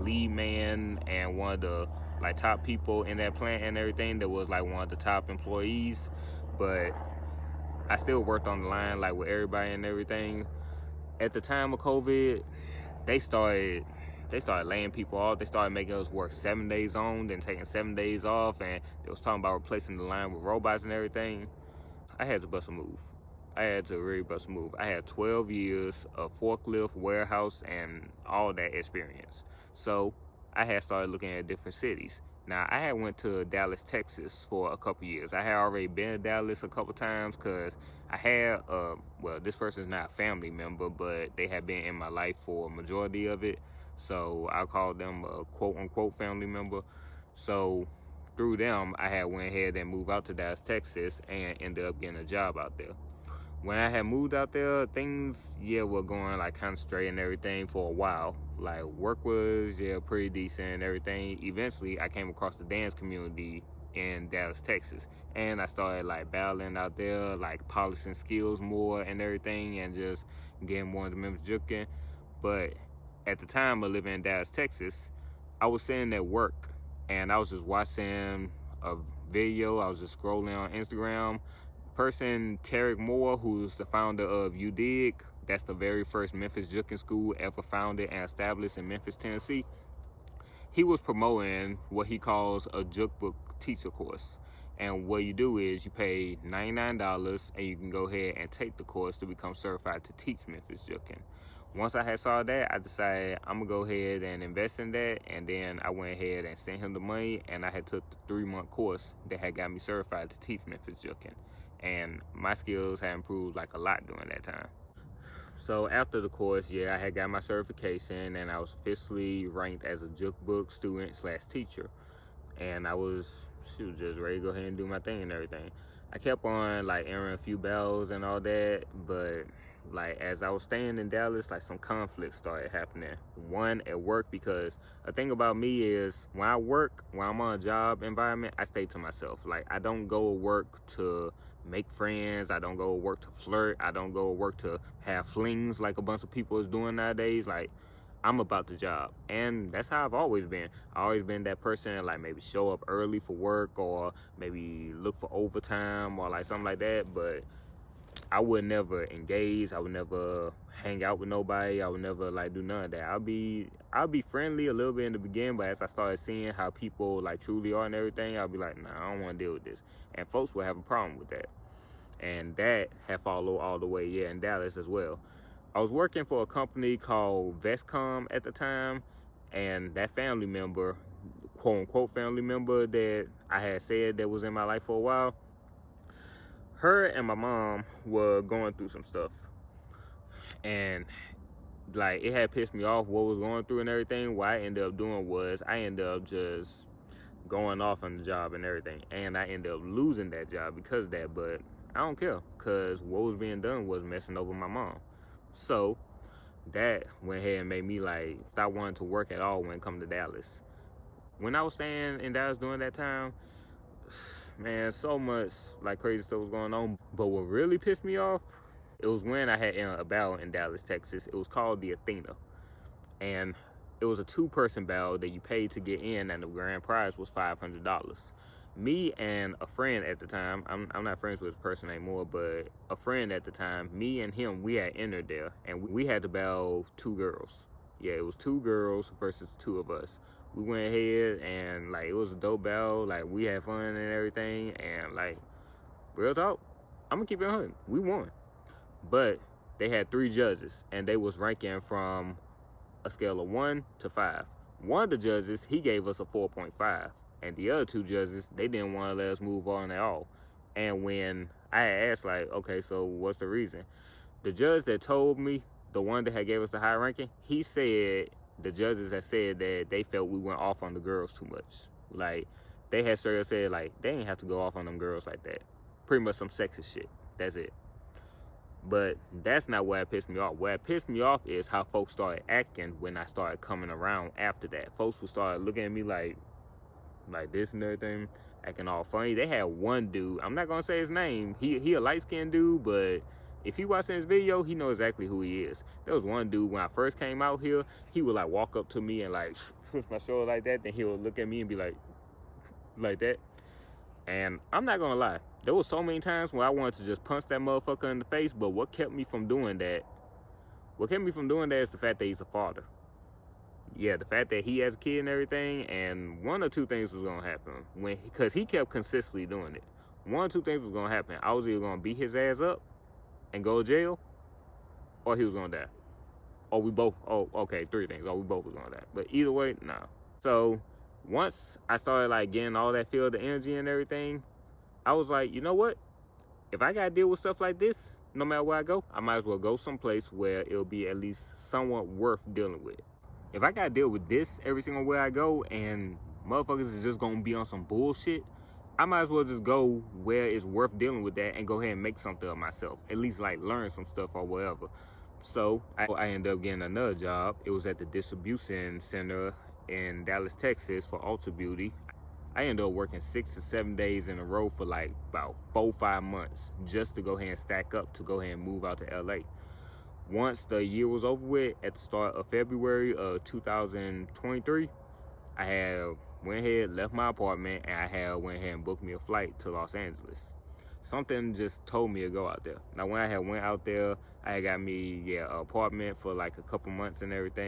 lead man and one of the like top people in that plant and everything. That was like one of the top employees, but I still worked on the line like with everybody and everything. At the time of COVID, they started laying people off. They started making us work 7 days on, then taking 7 days off, and they was talking about replacing the line with robots and everything. I had to bust a move. I had to really bust a move. I had 12 years of forklift, warehouse, and all that experience. So I had started looking at different cities. Now, I had went to Dallas, Texas for a couple years. I had already been to Dallas a couple times because I had, well, this person's not a family member, but they had been in my life for a majority of it. So I called them a quote-unquote family member. So through them, I had went ahead and moved out to Dallas, Texas, and ended up getting a job out there. When I had moved out there, things, were going like kind of straight and everything for a while. Like work was, pretty decent and everything. Eventually, I came across the dance community in Dallas, Texas. And I started like battling out there, like polishing skills more and everything, and just getting more into Memphis juking. But at the time of living in Dallas, Texas, I was sitting at work and I was just watching a video. I was just scrolling on Instagram. Person Tarek Moore, who's the founder of UDIG, that's the very first Memphis Juking School ever founded and established in Memphis, Tennessee. He was promoting what he calls a Juk Book teacher course. And what you do is you pay $99 and you can go ahead and take the course to become certified to teach Memphis Juking. Once I had saw that, I decided I'm gonna go ahead and invest in that, and then I went ahead and sent him the money, and I had took the 3-month course that had got me certified to teach Memphis Juking. And my skills had improved like a lot during that time. So after the course, I had got my certification and I was officially ranked as a Juk Book student slash teacher. And I was just ready to go ahead and do my thing and everything. I kept on like entering a few battles and all that, but like as I was staying in Dallas, like some conflicts started happening. One at work, because the thing about me is when I'm on a job environment, I stay to myself. Like I don't go to work to make friends. I don't go to work to flirt. I don't go to work to have flings like a bunch of people is doing nowadays. Like I'm about the job, and that's how I've always been. I always been that person, like maybe show up early for work or maybe look for overtime or like something like that, but I would never engage. I would never hang out with nobody. I would never like do none of that. I'll be friendly a little bit in the beginning, but as I started seeing how people like truly are and everything, I'll be like, nah, I don't want to deal with this. And folks will have a problem with that. And that had followed all the way, in Dallas as well. I was working for a company called Vestcom at the time, and that family member, quote unquote family member that I had said that was in my life for a while, her and my mom were going through some stuff. And like it had pissed me off what was going through and everything. What I ended up doing was I ended up just going off on the job and everything. And I ended up losing that job because of that. But I don't care, because what was being done was messing over my mom. So that went ahead and made me like stop wanting to work at all when it come to Dallas. When I was staying in Dallas during that time, man, so much like crazy stuff was going on. But what really pissed me off, it was when I had a battle in Dallas, Texas. It was called the Athena, and it was a 2-person battle that you paid to get in, and the grand prize was $500. Me and a friend at the time, I'm not friends with this person anymore, but a friend at the time, me and him, we had entered there, and we had to battle 2 girls. It was 2 girls versus 2 of us. We went ahead and like it was a dope battle. Like we had fun and everything, and like real talk, I'm gonna keep it 100. We won, but they had 3 judges, and they was ranking from a scale of 1 to 5. One of the judges, he gave us a 4.5, and the other 2 judges, they didn't want to let us move on at all. And when I asked, like, okay, so what's the reason? The judge that told me, the one that had gave us the high ranking, he said the judges had said that they felt we went off on the girls too much. Like, they had straight up said, like, they didn't have to go off on them girls like that. Pretty much some sexist shit. That's it. But that's not what pissed me off. What pissed me off is how folks started acting when I started coming around after that. Folks would start looking at me like this and everything, acting all funny. They had one dude, I'm not gonna say his name. He a light-skinned dude, but If he watching this video, he knows exactly who he is. There was one dude when I first came out here, he would like walk up to me and like push my shoulder like that, then he would look at me and be like that. And I'm not gonna lie, there was so many times where I wanted to just punch that motherfucker in the face, but what kept me from doing that? What kept me from doing that is the fact that he's a father. Yeah, the fact that he has a kid and everything, and one or two things was gonna happen because he kept consistently doing it. One or two things was gonna happen. I was either gonna beat his ass up and go to jail, or he was gonna die. Or we both. Oh, okay, three things. Or we both was gonna die. But either way, nah. So once I started like getting all that field of energy and everything, I was like, you know what? If I gotta deal with stuff like this, no matter where I go, I might as well go someplace where it'll be at least somewhat worth dealing with. If I gotta deal with this every single way I go and motherfuckers is just gonna be on some bullshit, I might as well just go where it's worth dealing with that and go ahead and make something of myself. At least like learn some stuff or whatever. So I ended up getting another job. It was at the distribution center in Dallas, Texas for Ultra Beauty. I ended up working 6 to 7 days in a row for like about 4-5 months just to go ahead and stack up to go ahead and move out to LA. Once the year was over with, at the start of February of 2023, I had went ahead, left my apartment, and I had went ahead and booked me a flight to Los Angeles. Something just told me to go out there. Now, when I had went out there, I had got me an apartment for like a couple months and everything.